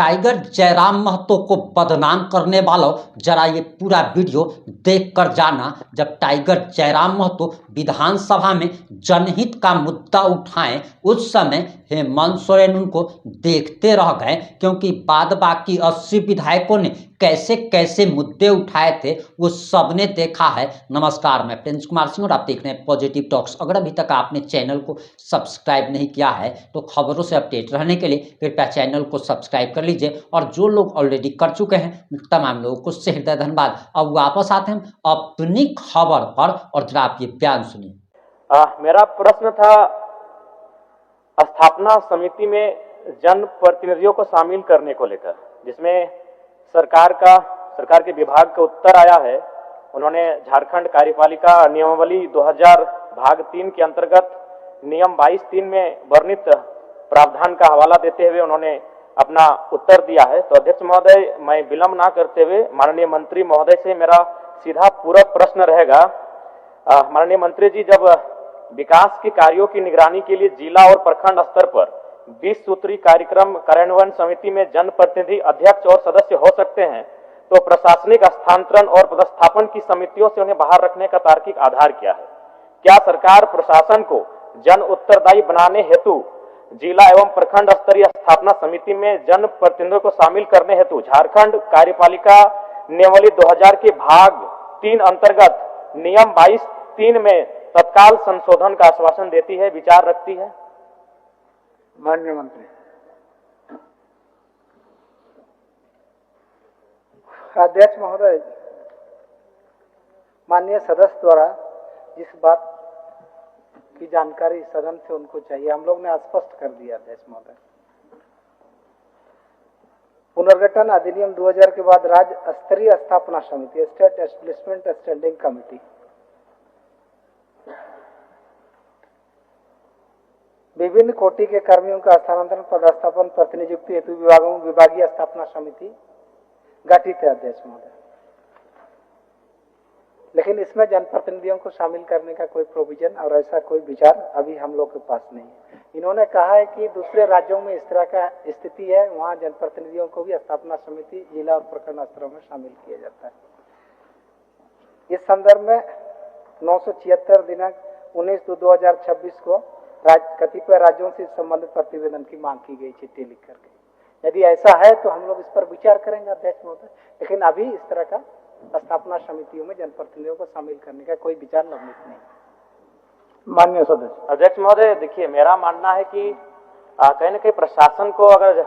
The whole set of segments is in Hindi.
टाइगर जयराम महतो को बदनाम करने वालों, जरा ये पूरा वीडियो देख कर जाना। जब टाइगर जयराम महतो विधानसभा में जनहित का मुद्दा उठाएं, उस समय हेमंत सोरेन उनको देखते रह गए, क्योंकि बाद बाकी 80 विधायकों ने कैसे कैसे मुद्दे उठाए थे वो सबने देखा है। नमस्कार, मैं प्रिंस कुमार सिंह और आप देख रहे हैं पॉजिटिव टॉक्स। अगर अभी तक आपने चैनल को सब्सक्राइब नहीं किया है तो खबरों से अपडेट रहने के लिए कृपया चैनल को सब्सक्राइब कर लीजिए, और जो लोग ऑलरेडी कर चुके हैं तमाम लोगों को से हृदय धन्यवाद। अब वापस आते हैं अपनी खबर पर, और जरा आप ये बयान सुनिए। मेरा प्रश्न था स्थापना समिति में जन प्रतिनिधियों को शामिल करने को लेकर, जिसमें सरकार के विभाग का उत्तर आया है। उन्होंने झारखंड कार्यपालिका नियमावली 2000 भाग 3 के अंतर्गत नियम 22(3) में वर्णित प्रावधान का हवाला देते हुए उन्होंने अपना उत्तर दिया है। तो अध्यक्ष महोदय, मैं विलंब ना करते हुए माननीय मंत्री महोदय से मेरा सीधा पूरक प्रश्न रहेगा। माननीय मंत्री जी, जब विकास के कार्यों की निगरानी के लिए जिला और प्रखंड स्तर पर 20 सूत्री कार्यक्रम कार्यान्वयन समिति में जनप्रतिनिधि अध्यक्ष और सदस्य हो सकते हैं, तो प्रशासनिक हस्तांतरण और पदस्थापन की समितियों से उन्हें बाहर रखने का तार्किक आधार क्या है? क्या सरकार प्रशासन को जन उत्तरदायी बनाने हेतु जिला एवं प्रखंड स्तरीय स्थापना समिति में जन प्रतिनिधियों को शामिल करने हेतु झारखंड कार्यपालिका नियमावली 2000 के भाग 3 अंतर्गत नियम 22(3) में तत्काल संशोधन का आश्वासन देती है, विचार रखती है? माननीय मंत्री। अध्यक्ष महोदय, माननीय सदस्य द्वारा जिस बात की जानकारी सदन से उनको चाहिए, हम लोग ने स्पष्ट कर दिया। अध्यक्ष महोदय, पुनर्गठन अधिनियम 2000 के बाद राज्य स्तरीय स्थापना समिति, स्टेट एस्टेब्लिशमेंट स्टैंडिंग कमेटी, विभिन्न कोटि के कर्मियों का स्थानांतरण पदस्थापन प्रतिनियुक्ति हेतु विभागों में विभागीय स्थापना समिति गठित है। अध्यक्ष महोदय, लेकिन इसमें जनप्रतिनिधियों को शामिल करने का कोई प्रोविजन और ऐसा कोई विचार अभी हम लोग के पास नहीं है। इन्होंने कहा है कि दूसरे राज्यों में इस तरह का स्थिति है, वहां जनप्रतिनिधियों को भी स्थापना समिति जिला और प्रखंड स्तरों में शामिल किया जाता है। इस संदर्भ में 976 दिनांक 19/2/2026 को कतिपय राज्यों से संबंधित प्रतिवेदन की मांग की गई, चिट्ठी लिख करके। यदि ऐसा है तो हम लोग इस पर विचार करेंगे अध्यक्ष महोदय, लेकिन अभी इस तरह का स्थापना समितियों में जनप्रतिनिधियों को शामिल करने का कोई विचार लंबित नहीं। माननीय सदस्य। अध्यक्ष महोदय, देखिए, मेरा मानना है कि कहीं न कहीं प्रशासन को अगर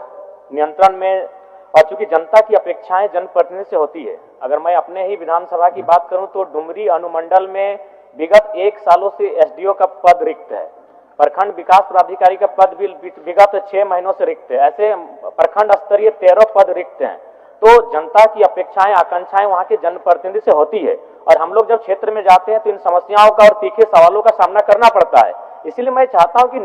नियंत्रण में, और चूंकि जनता की अपेक्षाएं जनप्रतिनिधि से होती है, अगर मैं अपने ही विधानसभा की बात करूं तो डुमरी अनुमंडल में विगत 1 सालों से एसडीओ का पद रिक्त है, प्रखंड विकास पदाधिकारी का पद भी विगत 6 महीनों से रिक्त है, ऐसे प्रखंड स्तरीय 13 पद रिक्त हैं। तो जनता की अपेक्षाएं आकांक्षाएं वहां के जनप्रतिनिधि से होती है, और हम लोग जब क्षेत्र में जाते हैं तो इन समस्याओं का और तीखे सवालों का सामना करना पड़ता है। इसलिए मैं चाहता हूं कि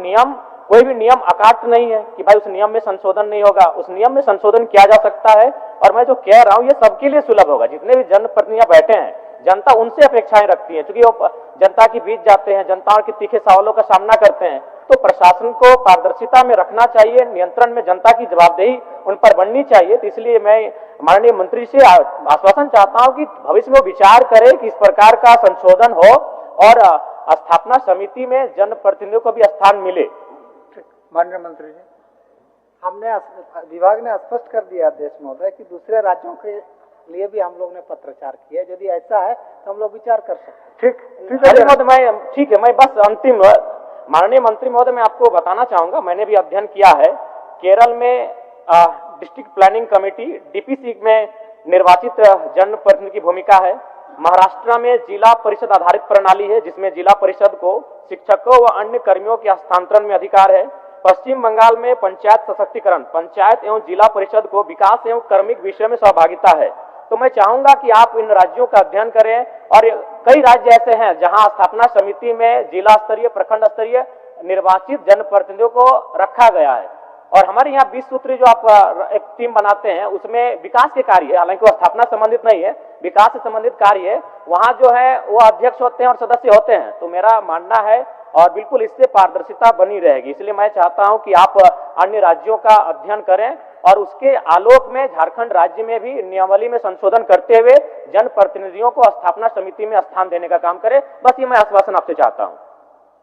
कोई भी नियम अकाट्य नहीं है कि भाई उस नियम में संशोधन नहीं होगा, उस नियम में संशोधन किया जा सकता है। और मैं जो कह रहा हूं ये सबके लिए सुलभ होगा, जितने भी जनप्रतिनिधि बैठे हैं, जनता उनसे अपेक्षाएं रखती है, क्योंकि वो जनता के बीच जाते हैं, जनता के तीखे सवालों का सामना करते हैं। तो प्रशासन को पारदर्शिता में रखना चाहिए, नियंत्रण में जनता की जवाबदेही उन पर बननी चाहिए। तो इसलिए मैं माननीय मंत्री से आश्वासन चाहता हूं कि भविष्य में विचार करें कि इस प्रकार का संशोधन हो और स्थापना समिति में जनप्रतिनिधियों को भी स्थान मिले। माननीय मंत्री जी, हमने विभाग ने स्पष्ट कर दिया अध्यक्ष महोदय कि दूसरे राज्यों के लिए भी हम लोग ने पत्रचार किया, यदि ऐसा है तो हम लोग विचार कर सकते हैं। ठीक है, मैं बस अंतिम, माननीय मंत्री महोदय, मैं आपको बताना चाहूंगा, मैंने भी अध्ययन किया है। केरल में डिस्ट्रिक्ट प्लानिंग कमेटी डीपीसी में निर्वाचित जनप्रतिनिधि की भूमिका है। महाराष्ट्र में जिला परिषद आधारित प्रणाली है, जिसमें जिला परिषद को शिक्षकों व अन्य कर्मियों के हस्तांतरण में अधिकार है। पश्चिम बंगाल में पंचायत सशक्तिकरण, पंचायत एवं जिला परिषद को विकास एवं कार्मिक विषय में सहभागिता है। तो मैं चाहूंगा कि आप इन राज्यों का अध्ययन करें, और कई राज्य ऐसे हैं जहां स्थापना समिति में जिला स्तरीय, प्रखंड स्तरीय निर्वाचित जनप्रतिनिधियों को रखा गया है। और हमारे यहाँ 20 सूत्री जो आप एक टीम बनाते हैं, उसमें विकास के कार्य है, हालांकि वो स्थापना संबंधित नहीं है, विकास से संबंधित कार्य है, वहां जो है वो अध्यक्ष होते हैं और सदस्य होते हैं। तो मेरा मानना है और बिल्कुल इससे पारदर्शिता बनी रहेगी। इसलिए मैं चाहता हूं कि आप अन्य राज्यों का अध्ययन करें और उसके आलोक में झारखंड राज्य में भी नियमावली में संशोधन करते हुए जनप्रतिनिधियों को स्थापना समिति में स्थान देने का काम करें। बस ये मैं आश्वासन आपसे चाहता हूं।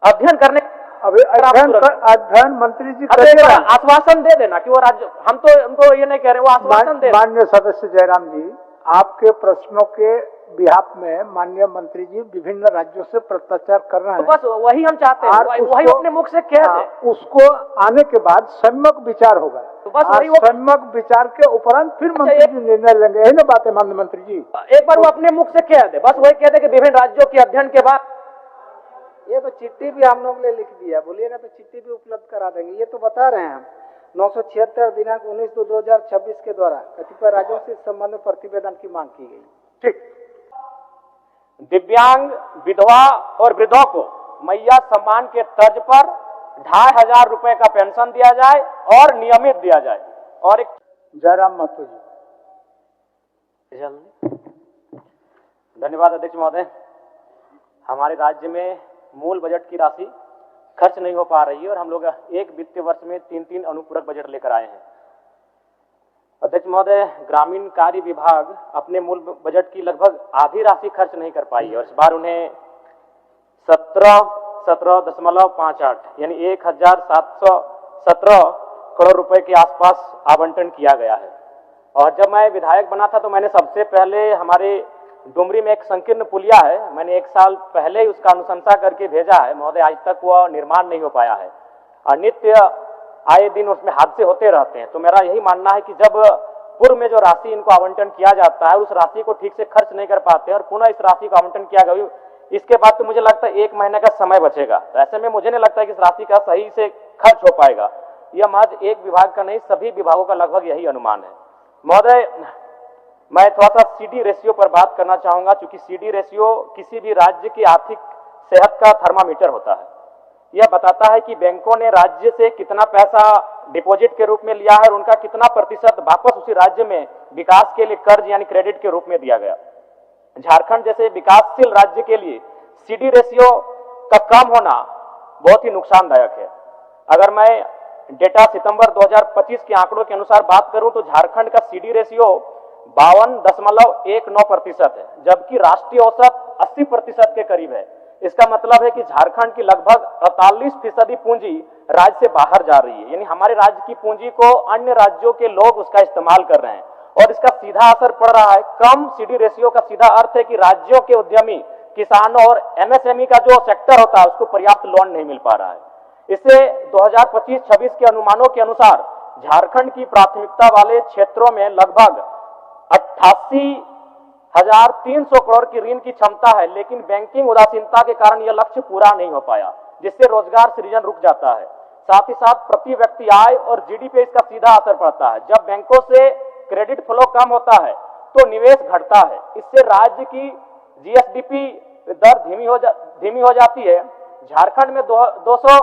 अध्ययन करने अभी अध्ययन मंत्री जी आश्वासन दे देना कि वो राज्य, हम तो ये नहीं कह रहे, वो आश्वासन दे। माननीय सदस्य जयराम जी, आपके प्रश्नों के बिहाफ में माननीय मंत्री जी विभिन्न राज्यों से पत्राचार कर रहे हैं। तो बस वही हम चाहते हैं, वही अपने मुख से कह दे। उसको आने के बाद सम्यक विचार होगा, तो बस वही सम्यक विचार के उपरांत फिर मंत्री जी निर्णय लेंगे। यही ना बात है माननीय मंत्री जी? एक बार वो अपने मुख से कह दे, बस वही कह दे कि विभिन्न राज्यों के अध्ययन के बाद। ये तो चिट्ठी भी हम लोग ने लिख दिया, बोलिएगा तो चिट्ठी भी उपलब्ध करा देंगे। ये तो बता रहे हैं हम 976 दिनांक 19/2/2026 के द्वारा कतिपय राज्यों से इस संबंध में प्रतिवेदन की मांग की गई। ठीक। दिव्यांग, विधवा और वृद्धों को मैया सम्मान के तर्ज पर 2500 रुपए का पेंशन दिया जाए और नियमित दिया जाए। और एक जयराम महतो जी। धन्यवाद अध्यक्ष महोदय। हमारे राज्य में मूल बजट की राशि खर्च नहीं हो पा रही है और हम लोग एक वित्तीय वर्ष में 3 अनुपूरक बजट लेकर आए हैं। अध्यक्ष महोदय, ग्रामीण कार्य विभाग अपने मूल बजट की लगभग आधी राशि खर्च नहीं कर पाई है और इस बार उन्हें 17.58 यानी 1717 करोड़ रुपए के आसपास आवंटन किया गया है। और जब मैं विधायक बना था तो मैंने सबसे पहले हमारे डुमरी में एक संकीर्ण पुलिया है, मैंने 1 साल पहले ही उसका अनुशंसा करके भेजा है महोदय, आज तक वह निर्माण नहीं हो पाया है और नित्य आए दिन उसमें हादसे होते रहते हैं। तो मेरा यही मानना है कि जब पूर्व में जो राशि इनको आवंटन किया जाता है उस राशि को ठीक से खर्च नहीं कर पाते और पुनः इस राशि का आवंटन किया गया, इसके बाद तो मुझे लगता है 1 महीने का समय बचेगा। तो ऐसे में मुझे नहीं लगता है कि इस राशि का सही से खर्च हो पाएगा। यह महज एक विभाग का नहीं, सभी विभागों का लगभग यही अनुमान है। महोदय, मैं थोड़ा सा सीडी रेशियो पर बात करना चाहूंगा, क्योंकि सीडी रेशियो किसी भी राज्य की आर्थिक सेहत का थर्मामीटर होता है। यह बताता है कि बैंकों ने राज्य से कितना पैसा डिपॉजिट के रूप में लिया है और उनका कितना प्रतिशत वापस उसी राज्य में विकास के लिए कर्ज यानी क्रेडिट के रूप में दिया गया। झारखंड जैसे विकासशील राज्य के लिए सीडी रेशियो का कम होना बहुत ही नुकसानदायक है। अगर मैं डेटा सितंबर 2025 के आंकड़ों के अनुसार बात करूं तो झारखंड का सीडी रेशियो 52.19% है, जबकि राष्ट्रीय औसत 80% के करीब है। इसका मतलब है कि झारखंड की लगभग 48% पूंजी राज्य से बाहर जा रही है, यानी हमारे राज्य की पूंजी को अन्य राज्यों के लोग उसका इस्तेमाल कर रहे हैं और इसका सीधा असर पड़ रहा है। कम सीडी रेशियो का सीधा अर्थ है कि राज्यों के उद्यमी, किसानों और एमएसएमई का जो सेक्टर होता है उसको पर्याप्त लोन नहीं मिल पा रहा है। इससे 2025-26 के अनुमानों के अनुसार झारखंड की प्राथमिकता वाले क्षेत्रों में लगभग 88,300 करोड़ की ऋण की क्षमता है, लेकिन बैंकिंग उदासीनता के कारण यह लक्ष्य पूरा नहीं हो पाया, जिससे रोजगार सृजन रुक जाता है। साथ ही साथ प्रति व्यक्ति आय और जीडीपी पे इसका सीधा असर पड़ता है। जब बैंकों से क्रेडिट फ्लो कम होता है तो निवेश घटता है, इससे राज्य की जीएसडीपी दर धीमी हो जाती है। झारखंड में 200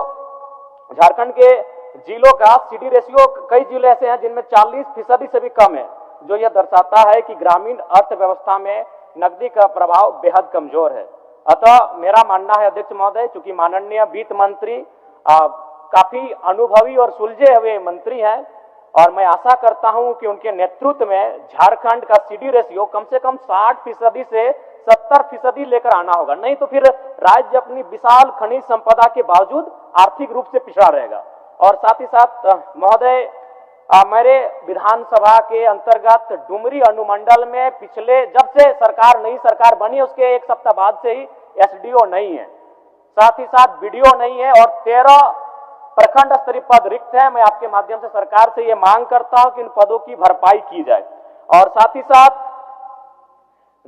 झारखंड के जिलों का सीडी रेशियो, कई जिले ऐसे हैं जिनमें 40% से भी कम है, जो यह दर्शाता है कि ग्रामीण अर्थव्यवस्था में नकदी का प्रभाव बेहद कमजोर है। अतः मेरा मानना है अध्यक्ष महोदय, चूंकि माननीय वित्त मंत्री काफी अनुभवी और सुलझे हुए मंत्री हैं और मैं आशा करता हूं कि उनके नेतृत्व में झारखंड का सीडी रेशियो कम से कम 60% से 70% लेकर आना होगा, नहीं तो फिर राज्य अपनी विशाल खनिज संपदा के बावजूद आर्थिक रूप से पिछड़ा रहेगा। और साथ ही साथ महोदय, मेरे विधानसभा के अंतर्गत डुमरी अनुमंडल में पिछले, जब से नई सरकार बनी उसके 1 सप्ताह बाद से ही एसडीओ नहीं है, साथ ही साथ बीडीओ नहीं है और 13 प्रखंड स्तरीय पद रिक्त है। मैं आपके माध्यम से सरकार से ये मांग करता हूं कि इन पदों की भरपाई की जाए और साथ ही साथ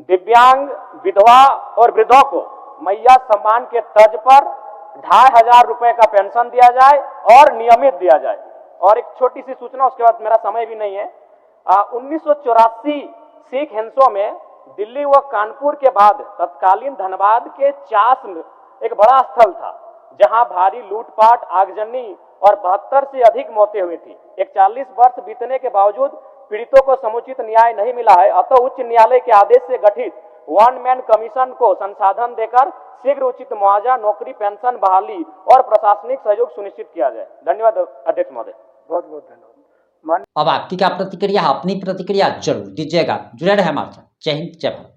दिव्यांग, विधवा और वृद्धों को मैया सम्मान के तर्ज पर 2500 रुपए का पेंशन दिया जाए और नियमित दिया जाए। और एक छोटी सी सूचना, उसके बाद मेरा समय भी नहीं है। 1984 सिख हिंसों में दिल्ली व कानपुर के बाद तत्कालीन धनबाद के चास में एक बड़ा स्थल था जहां भारी लूटपाट, आगजनी और 72 से अधिक मौतें हुई थी। 41 वर्ष बीतने के बावजूद पीड़ितों को समुचित न्याय नहीं मिला है। अतः उच्च न्यायालय के आदेश से गठित वन मैन कमीशन को संसाधन देकर शीघ्र उचित मुआवजा, नौकरी, पेंशन बहाली और प्रशासनिक सहयोग सुनिश्चित किया जाए। धन्यवाद अध्यक्ष महोदय। बहुत बहुत धन्यवाद। अब आपकी क्या प्रतिक्रिया है? अपनी प्रतिक्रिया जरूर दीजिएगा। जुड़े रहे हमारे साथ। जय हिंद, जय भारत।